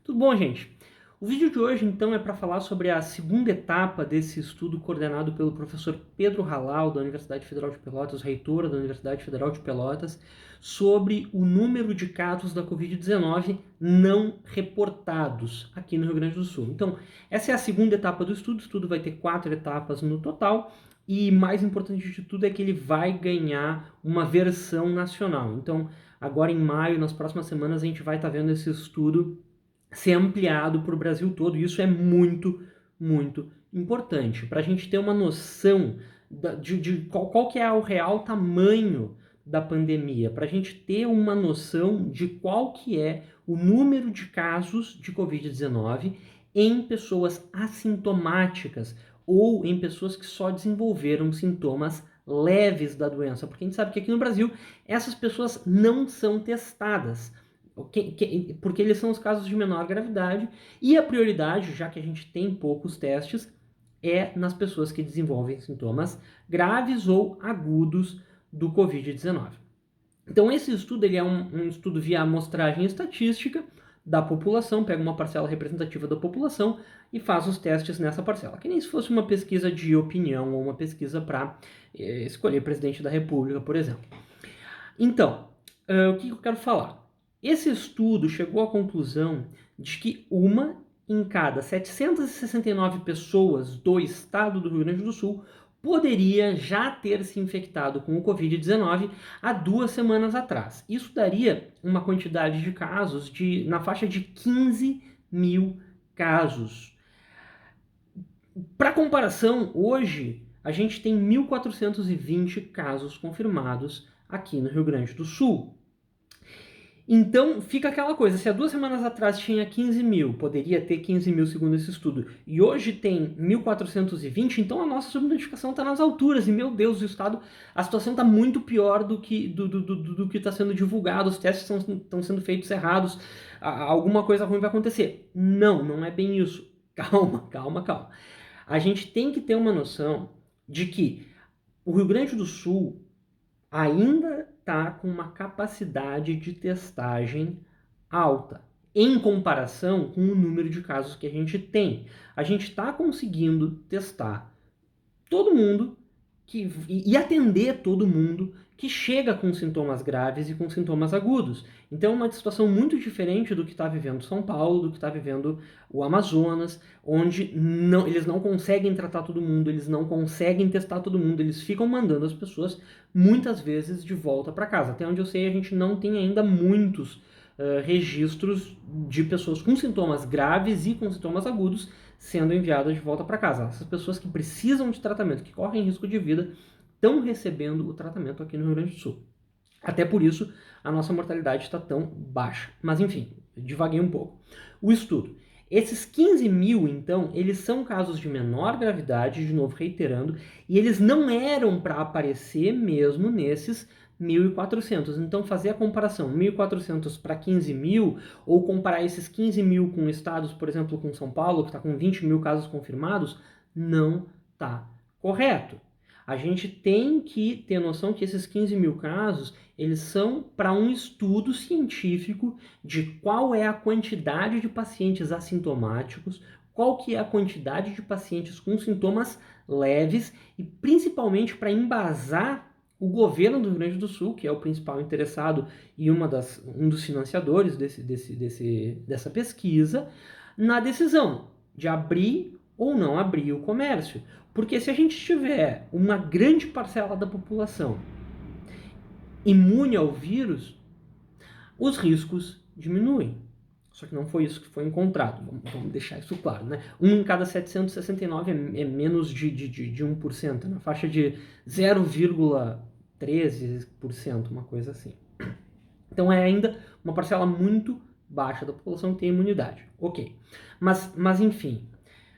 Tudo bom, gente? O vídeo de hoje, então, é para falar sobre a segunda etapa desse estudo coordenado pelo professor Pedro Halal, da Universidade Federal de Pelotas, reitora da Universidade Federal de Pelotas, sobre o número de casos da Covid-19 não reportados aqui no Rio Grande do Sul. Então, essa é a segunda etapa do estudo. O estudo vai ter 4 etapas no total. E mais importante de tudo é que ele vai ganhar uma versão nacional. Então, agora em maio, nas próximas semanas, a gente vai estar vendo esse estudo ser ampliado para o Brasil todo. E isso é muito, muito importante para a gente ter uma noção de qual que é o real tamanho da pandemia, para a gente ter uma noção de qual que é o número de casos de Covid-19 em pessoas assintomáticas ou em pessoas que só desenvolveram sintomas leves da doença, porque a gente sabe que aqui no Brasil essas pessoas não são testadas, porque eles são os casos de menor gravidade, e a prioridade, já que a gente tem poucos testes, é nas pessoas que desenvolvem sintomas graves ou agudos do Covid-19. Então esse estudo ele é um estudo via amostragem estatística da população, pega uma parcela representativa da população e faz os testes nessa parcela, que nem se fosse uma pesquisa de opinião ou uma pesquisa para escolher presidente da República, por exemplo. Então, o que eu quero falar? Esse estudo chegou à conclusão de que uma em cada 769 pessoas do estado do Rio Grande do Sul poderia já ter se infectado com o Covid-19 há 2 semanas atrás. Isso daria uma quantidade de casos na faixa de 15 mil casos. Para comparação, hoje a gente tem 1.420 casos confirmados aqui no Rio Grande do Sul. Então fica aquela coisa, se há 2 semanas atrás tinha 15 mil, poderia ter 15 mil segundo esse estudo, e hoje tem 1.420, então a nossa subnotificação está nas alturas, e meu Deus, o estado, a situação está muito pior do que está sendo divulgado, os testes estão sendo feitos errados, alguma coisa ruim vai acontecer. Não, não é bem isso. Calma, calma, calma. A gente tem que ter uma noção de que o Rio Grande do Sul ainda está com uma capacidade de testagem alta, em comparação com o número de casos que a gente tem. A gente está conseguindo testar todo mundo e atender todo mundo que chega com sintomas graves e com sintomas agudos. Então é uma situação muito diferente do que está vivendo São Paulo, do que está vivendo o Amazonas, onde eles não conseguem tratar todo mundo, eles não conseguem testar todo mundo, eles ficam mandando as pessoas muitas vezes de volta para casa. Até onde eu sei, a gente não tem ainda muitos registros de pessoas com sintomas graves e com sintomas agudos sendo enviadas de volta para casa. Essas pessoas que precisam de tratamento, que correm risco de vida, estão recebendo o tratamento aqui no Rio Grande do Sul. Até por isso, a nossa mortalidade está tão baixa. Mas enfim, divaguei um pouco. O estudo. Esses 15 mil, então, eles são casos de menor gravidade, de novo reiterando, e eles não eram para aparecer mesmo nesses 1.400. Então, fazer a comparação 1.400 para 15 mil, ou comparar esses 15 mil com estados, por exemplo, com São Paulo, que está com 20 mil casos confirmados, não está correto. A gente tem que ter noção que esses 15 mil casos, eles são para um estudo científico de qual é a quantidade de pacientes assintomáticos, qual que é a quantidade de pacientes com sintomas leves e principalmente para embasar o governo do Rio Grande do Sul, que é o principal interessado e um dos financiadores dessa pesquisa, na decisão de abrir ou não abrir o comércio. Porque se a gente tiver uma grande parcela da população imune ao vírus, os riscos diminuem. Só que não foi isso que foi encontrado, vamos deixar isso claro, né? 1 em cada 769 é menos de 1%, na faixa de 0,13%, uma coisa assim. Então é ainda uma parcela muito baixa da população que tem imunidade. Ok. Mas enfim,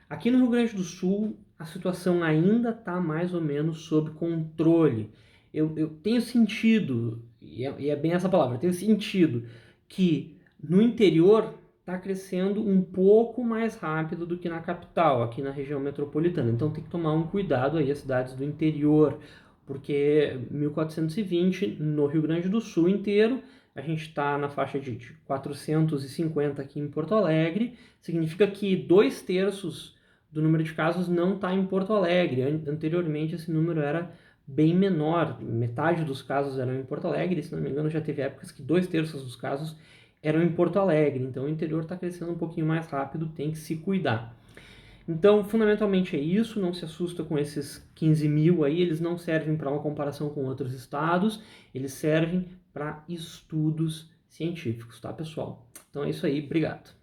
aqui no Rio Grande do Sul a situação ainda está mais ou menos sob controle. Eu tenho sentido, e é bem essa palavra, eu tenho sentido que no interior está crescendo um pouco mais rápido do que na capital, aqui na região metropolitana. Então tem que tomar um cuidado aí as cidades do interior, porque 1.420 no Rio Grande do Sul inteiro, a gente está na faixa de 450 aqui em Porto Alegre, significa que 2/3 do número de casos não está em Porto Alegre. Anteriormente esse número era bem menor, metade dos casos eram em Porto Alegre, se não me engano já teve épocas que 2/3 dos casos eram em Porto Alegre, então o interior está crescendo um pouquinho mais rápido, tem que se cuidar. Então, fundamentalmente é isso, não se assusta com esses 15 mil aí, eles não servem para uma comparação com outros estados, eles servem para estudos científicos, tá, pessoal? Então é isso aí, obrigado.